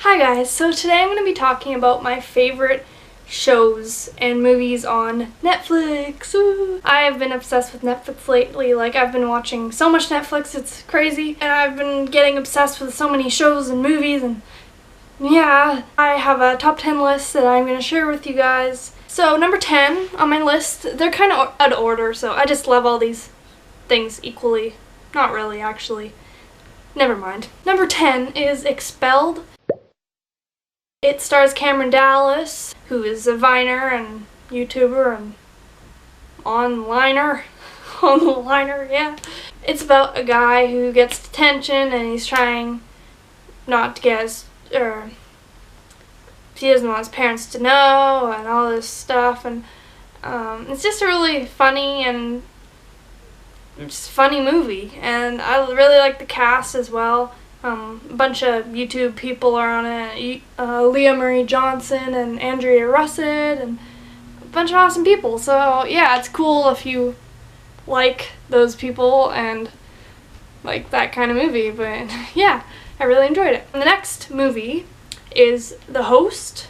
Hi guys, so today I'm going to be talking about my favorite shows and movies on Netflix. Ooh. I have been obsessed with Netflix lately. I've been watching so much Netflix, it's crazy. And I've been getting obsessed with so many shows and movies, and yeah, I have a top 10 list that I'm going to share with you guys. So number 10 on my list, they're kind of out of order, so I just love all these things equally. Not really, actually. Never mind. Number 10 is Expelled. It stars Cameron Dallas, who is a Viner and YouTuber and onliner. Yeah. It's about a guy who gets detention and he's trying not to get he doesn't want his parents to know and all this stuff, and it's just a really funny and just funny movie, and I really like the cast as well. A bunch of YouTube people are on it. Leah Marie Johnson and Andrea Russet and a bunch of awesome people. So yeah, it's cool if you like those people and like that kind of movie. But yeah, I really enjoyed it. And the next movie is The Host.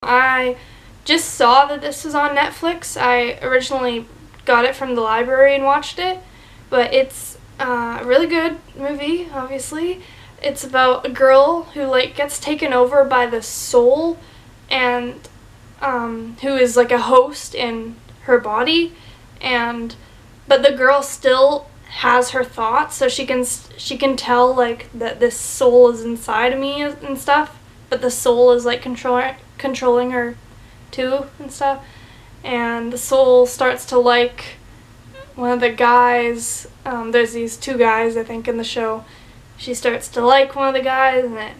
I just saw that this was on Netflix. I originally got it from the library and watched it, but it's a really good movie, obviously. It's about a girl who gets taken over by the soul, and who is a host in her body, but the girl still has her thoughts, so she can tell that this soul is inside of me and stuff, but the soul is controlling her too and stuff. And the soul starts to one of the guys. There's these two guys, I think, in the show. She starts to like one of the guys, and it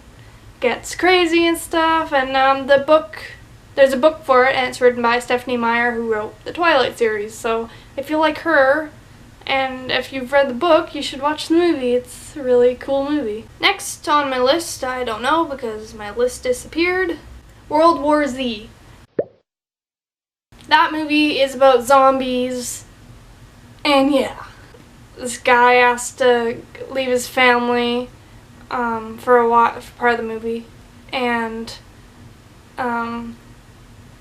gets crazy and stuff. And there's a book for it, and it's written by Stephenie Meyer, who wrote the Twilight series. So if you like her, and if you've read the book, you should watch the movie. It's a really cool movie. Next on my list, I don't know because my list disappeared. World War Z. That movie is about zombies, and yeah, this guy has to leave his family for a while, for part of the movie, and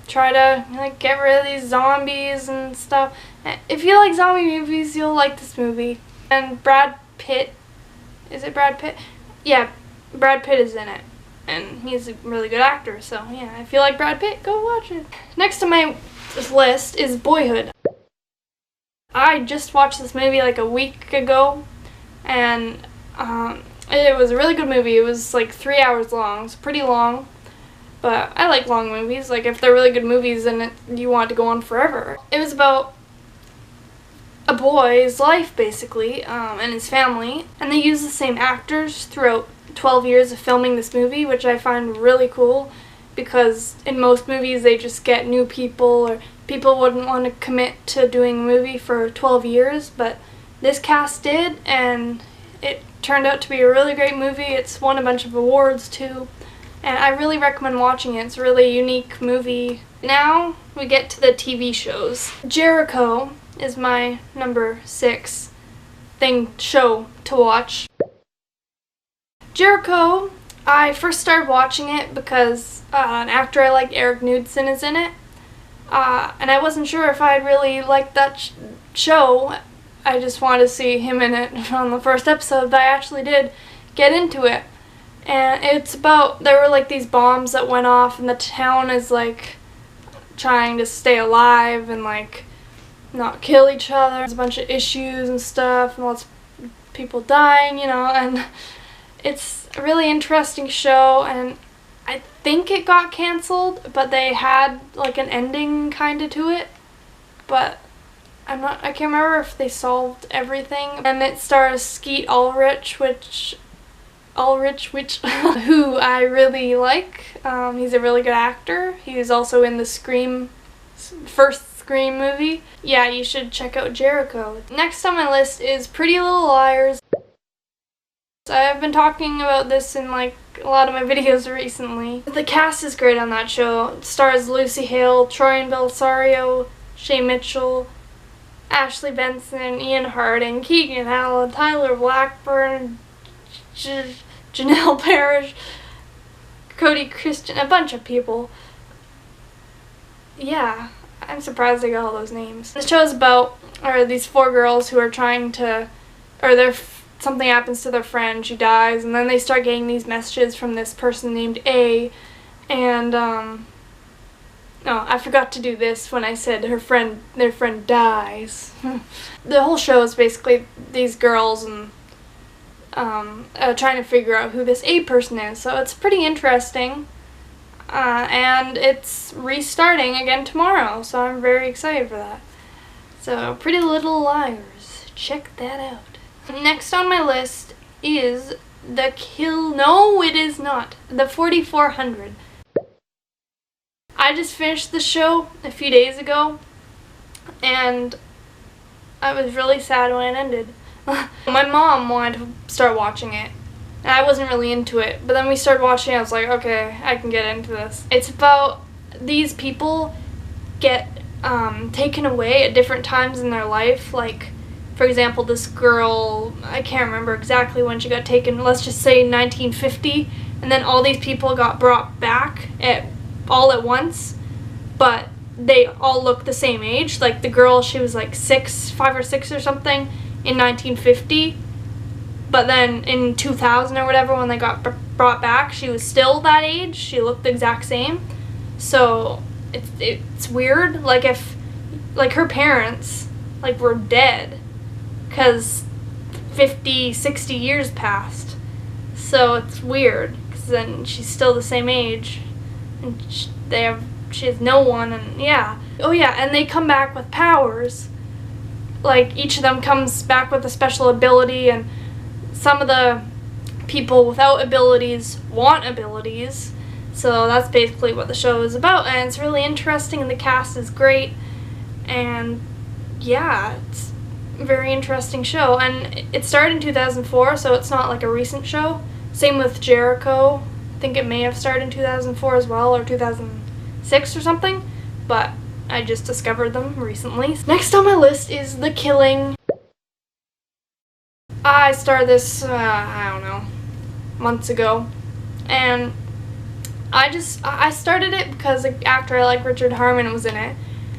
try to get rid of these zombies and stuff. If you like zombie movies, you'll like this movie. And Brad Pitt, is it Brad Pitt? Yeah, Brad Pitt is in it, and he's a really good actor, so yeah, if you like Brad Pitt, go watch it. Next on my list is Boyhood. I just watched this movie a week ago, and it was a really good movie. It was 3 hours long. It's pretty long, but I like long movies. If they're really good movies, then you want it to go on forever. It was about a boy's life, basically, and his family, and they use the same actors throughout 12 years of filming this movie, which I find really cool, because in most movies they just get new people, or people wouldn't want to commit to doing a movie for 12 years, but this cast did, and it turned out to be a really great movie. It's won a bunch of awards too, and I really recommend watching it. It's a really unique movie. Now we get to the TV shows. Jericho is my number 6 show to watch. Jericho, I first started watching it because an actor I like, Eric Knudsen, is in it. And I wasn't sure if I'd really like that show. I just wanted to see him in it on the first episode, but I actually did get into it. And it's about, there were these bombs that went off, and the town is trying to stay alive and not kill each other. There's a bunch of issues and stuff, and lots of people dying, and it's a really interesting show, and I think it got canceled, but they had an ending kinda to it, but I can't remember if they solved everything. And it stars Skeet Ulrich, who I really like. He's a really good actor. He was also in the first Scream movie. Yeah, you should check out Jericho. Next on my list is Pretty Little Liars. I've been talking about this in a lot of my videos recently. The cast is great on that show. It stars Lucy Hale, Troy Bellisario, Shay Mitchell, Ashley Benson, Ian Harding, Keegan Allen, Tyler Blackburn, Janelle Parrish, Cody Christian, a bunch of people. Yeah, I'm surprised I got all those names. The show is about these 4 girls who are trying to, something happens to their friend, she dies, and then they start getting these messages from this person named A, and oh, I forgot to do this when I said their friend dies. The whole show is basically these girls and trying to figure out who this A person is, so it's pretty interesting. And it's restarting again tomorrow, so I'm very excited for that. So, Pretty Little Liars. Check that out. Next on my list is No, it is not. The 4400. I just finished the show a few days ago, and I was really sad when it ended. My mom wanted to start watching it, and I wasn't really into it, but then we started watching it. I was like, okay, I can get into this. It's about these people get taken away at different times in their life. Like, for example, this girl, I can't remember exactly when she got taken, let's just say 1950, and then all these people got brought back all at once, but they all look the same age. Like the girl, she was like 5 or 6 or something in 1950, but then in 2000 or whatever, when they got brought back, she was still that age. She looked the exact same. So it's weird. Like if her parents were dead, because 50, 60 years passed. So it's weird, because then she's still the same age, and she has no one, and yeah. Oh yeah, and they come back with powers. Like, each of them comes back with a special ability, and some of the people without abilities want abilities. So that's basically what the show is about, and it's really interesting, and the cast is great, and yeah, it's a very interesting show. And it started in 2004, so it's not like a recent show. Same with Jericho. I think it may have started in 2004 as well, or 2006 or something, but I just discovered them recently. Next on my list is The Killing. I started this, I don't know, months ago, and I started it because an actor I like, Richard Harmon, was in it,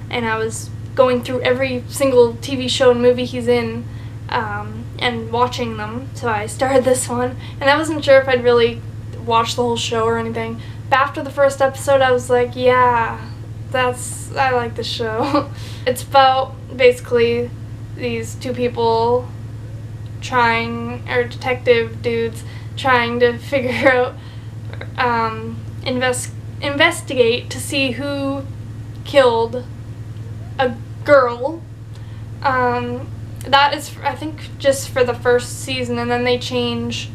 and I was going through every single TV show and movie he's in, and watching them, so I started this one, and I wasn't sure if I'd really watch the whole show or anything, but after the first episode I was like, yeah, I like this show. It's about basically these 2 people detective dudes trying to figure out, investigate to see who killed a girl. That is, I think, just for the first season, and then they change,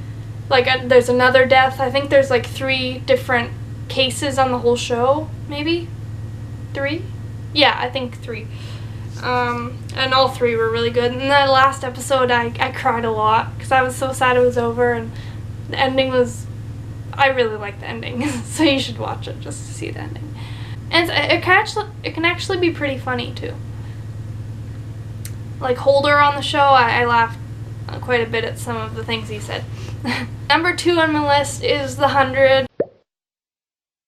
there's another death. I think there's 3 different cases on the whole show, maybe? 3? Yeah, I think 3. And all 3 were really good. And the last episode, I cried a lot, because I was so sad it was over, and the ending was, I really like the ending, so you should watch it just to see the ending. And it can actually be pretty funny, too. Like Holder on the show, I laughed quite a bit at some of the things he said. Number 2 on my list is The 100.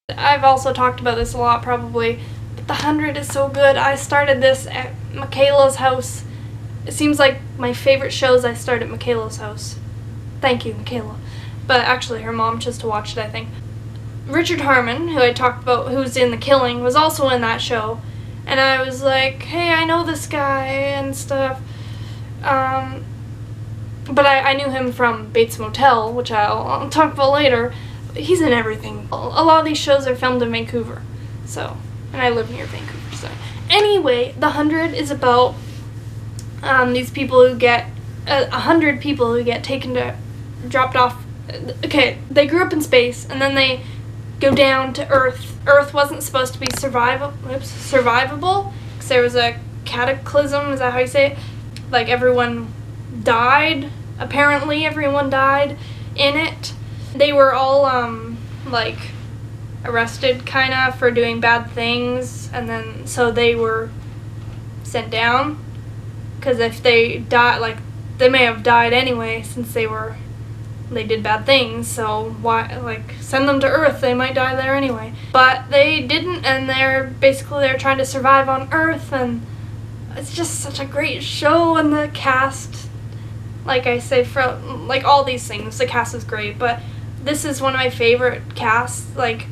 I've also talked about this a lot, probably, but The 100 is so good. I started this at Michaela's house. It seems like my favorite shows I start at Michaela's house. Thank you, Michaela. But actually, her mom chose to watch it, I think. Richard Harmon, who I talked about, who's in The Killing, was also in that show. And I was like, hey, I know this guy and stuff. But I knew him from Bates Motel, which I'll talk about later. He's in everything. A lot of these shows are filmed in Vancouver. So, and I live near Vancouver, so. Anyway, The 100 is about these people who get, 100 people who get dropped off. Okay, they grew up in space, and then they go down to Earth. Earth wasn't supposed to be survivable, because there was a cataclysm, is that how you say it? Like, everyone died. Apparently, everyone died in it. They were all, arrested, kinda, for doing bad things, and then, so they were sent down, because if they died, they may have died anyway, since they were they did bad things, so why, like, send them to Earth, they might die there anyway. But they didn't, and they're trying to survive on Earth, and it's just such a great show, and the cast, like I say, for like all these things, the cast is great, but this is one of my favorite casts. Like,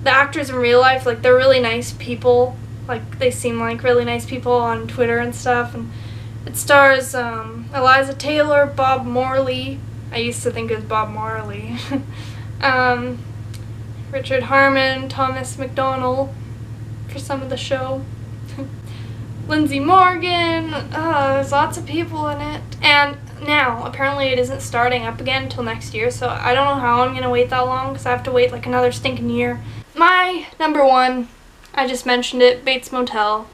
the actors in real life, like, they're really nice people, like, they seem like really nice people on Twitter and stuff, and it stars Eliza Taylor, Bob Morley. I used to think it was Bob Marley. Richard Harmon, Thomas McDonald for some of the show. Lindsay Morgan. There's lots of people in it. And now, apparently it isn't starting up again until next year, so I don't know how I'm going to wait that long, because I have to wait like another stinking year. My number one, I just mentioned it, Bates Motel.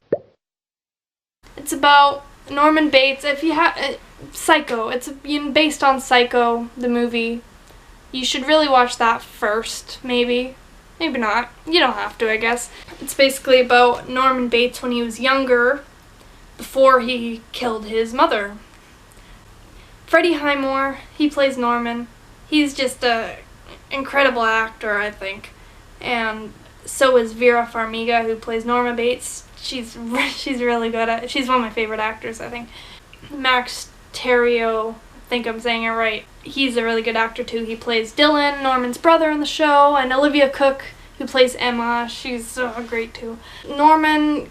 It's about Norman Bates. If you have Psycho, it's based on Psycho, the movie. You should really watch that first, maybe not. You don't have to, I guess. It's basically about Norman Bates when he was younger, before he killed his mother. Freddie Highmore, he plays Norman. He's just a incredible actor, I think. And so is Vera Farmiga, who plays Norma Bates. She's really good at it. She's one of my favorite actors, I think. Max Terrio, I think I'm saying it right. He's a really good actor too. He plays Dylan, Norman's brother in the show, and Olivia Cooke, who plays Emma. She's great too. Norman,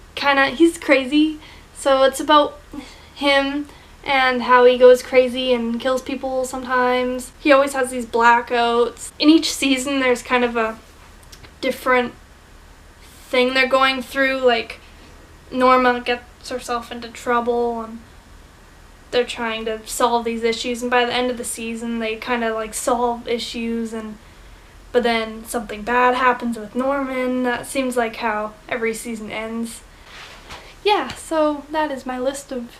he's crazy, so it's about him and how he goes crazy and kills people sometimes. He always has these blackouts. In each season there's kind of a different thing they're going through, like Norma gets herself into trouble and they're trying to solve these issues, and by the end of the season they kind of like solve issues, but then something bad happens with Norman. That seems like how every season ends. Yeah, so that is my list of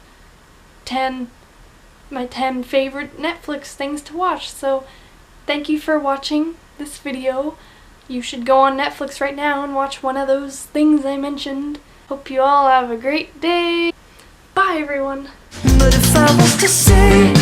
my 10 favorite Netflix things to watch. So thank you for watching this video. You should go on Netflix right now and watch one of those things I mentioned. Hope you all have a great day. Bye, everyone. But if I was to say